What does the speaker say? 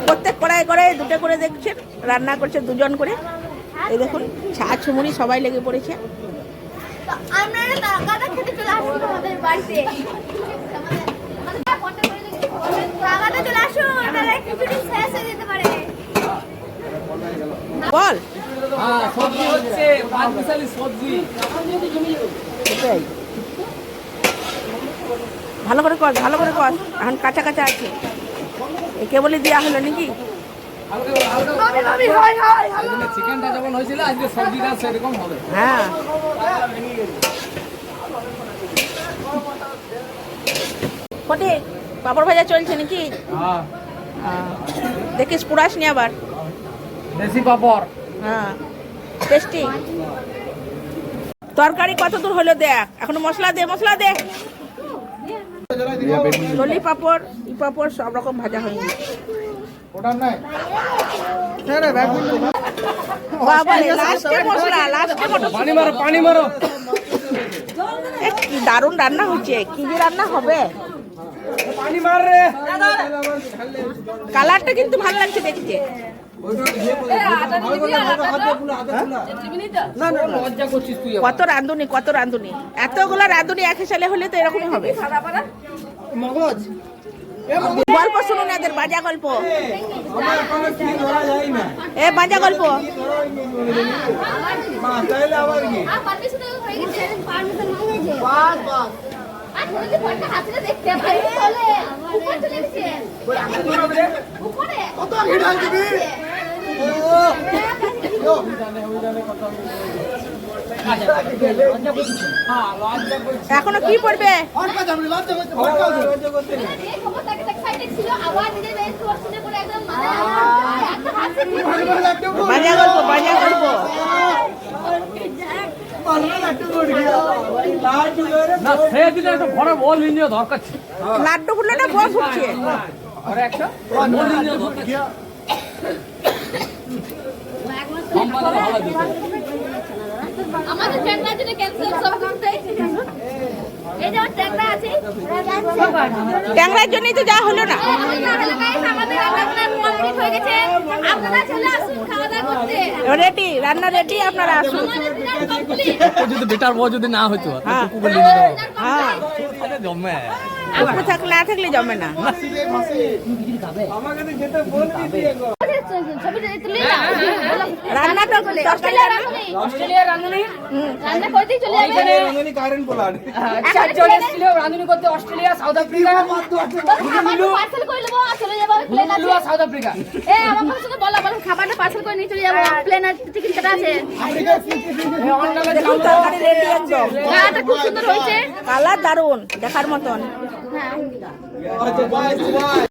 প্রত্যেক কড়াই কড়াই দুটো করে দেখছেন রান্না করছে দুজন করে। এই দেখুন ছা ছুমুনি সবাই লেগে পড়েছে। বল সবজি হচ্ছে পাঁচমিশালি সবজি। এটাই ভালো করে কর, ভালো করে কর। এখন কাঁচা কাঁচা আছে, একে বলে দেওয়া হলো নাকি? চিকেনটা যখন হয়েছিল আজকে সবজিটা সেরকম হবে। হ্যাঁ ফটিক পাপড় ভাজা চলছে নাকি? দেখিস পুরাস নি আবার। দেশি পাপড়। হ্যাঁ টেস্টি। তরকারি কত দূর হলো দেখ, এখনো মশলা দে, মশলা দে। ললি পাপড় ই পাপড় সব রকম ভাজা হয়নি। বাবারে লাস্টে মশলা, লাস্টে মশলা। পানি মারো, পানি মারো। কি দারুণ রান্না হচ্ছে, কি যে রান্না হবে। পানি মার রে। কালারটা কিন্তু ভালো লাগছে দেখতে। কত রাঁধুনি, কত রাঁধুনি, এতগুলো রাঁধুনি এক সালে হলে তো এরকমই হবে। গল্প শুনুন এদের, বাজা গল্প। এ বাজা গল্প। এখনো কি পড়বে? বাজা গল্প, বাজা গল্প। লাড্ডু গুলো না বড় ফুটছে। আমাদের ট্যাংরা জন্য ক্যান্সেল সব করতে। এই যে ট্যাংরা আছে, ট্যাংরার জন্যই তো যা হলো না। আমাদের রান্না কমপ্লিট হয়ে গেছে, আপনারা চলে আসুন খাওয়া দাওয়া করতে। রেডি, রান্না রেডি, আপনারা আসুন। যদি বেটার বউ যদি না হইতো হ্যাঁ হ্যাঁ, জমে। উপরে থাকলে না থাকলে জমে না। রান্নাটা অস্ট্রেলিয়া রাঁধুনি রান্না করতেই চলে যাবে। রাঁধুনি করতে অস্ট্রেলিয়া, সাউথ আফ্রিকা, পার্সেল করে নেবো আর চলে যাবো। প্লেন আছে সাউথ আফ্রিকা। আমার সঙ্গে বলো বলো, খাবারটা পার্সেল করে নিয়ে চলে যাবো। প্লেনের টিকিট কাটা আছে। দেখুন তরকারি রেডি একদম। খাওয়াটা খুব সুন্দর হয়েছে, কালার দারুণ দেখার মতন। হ্যাঁ।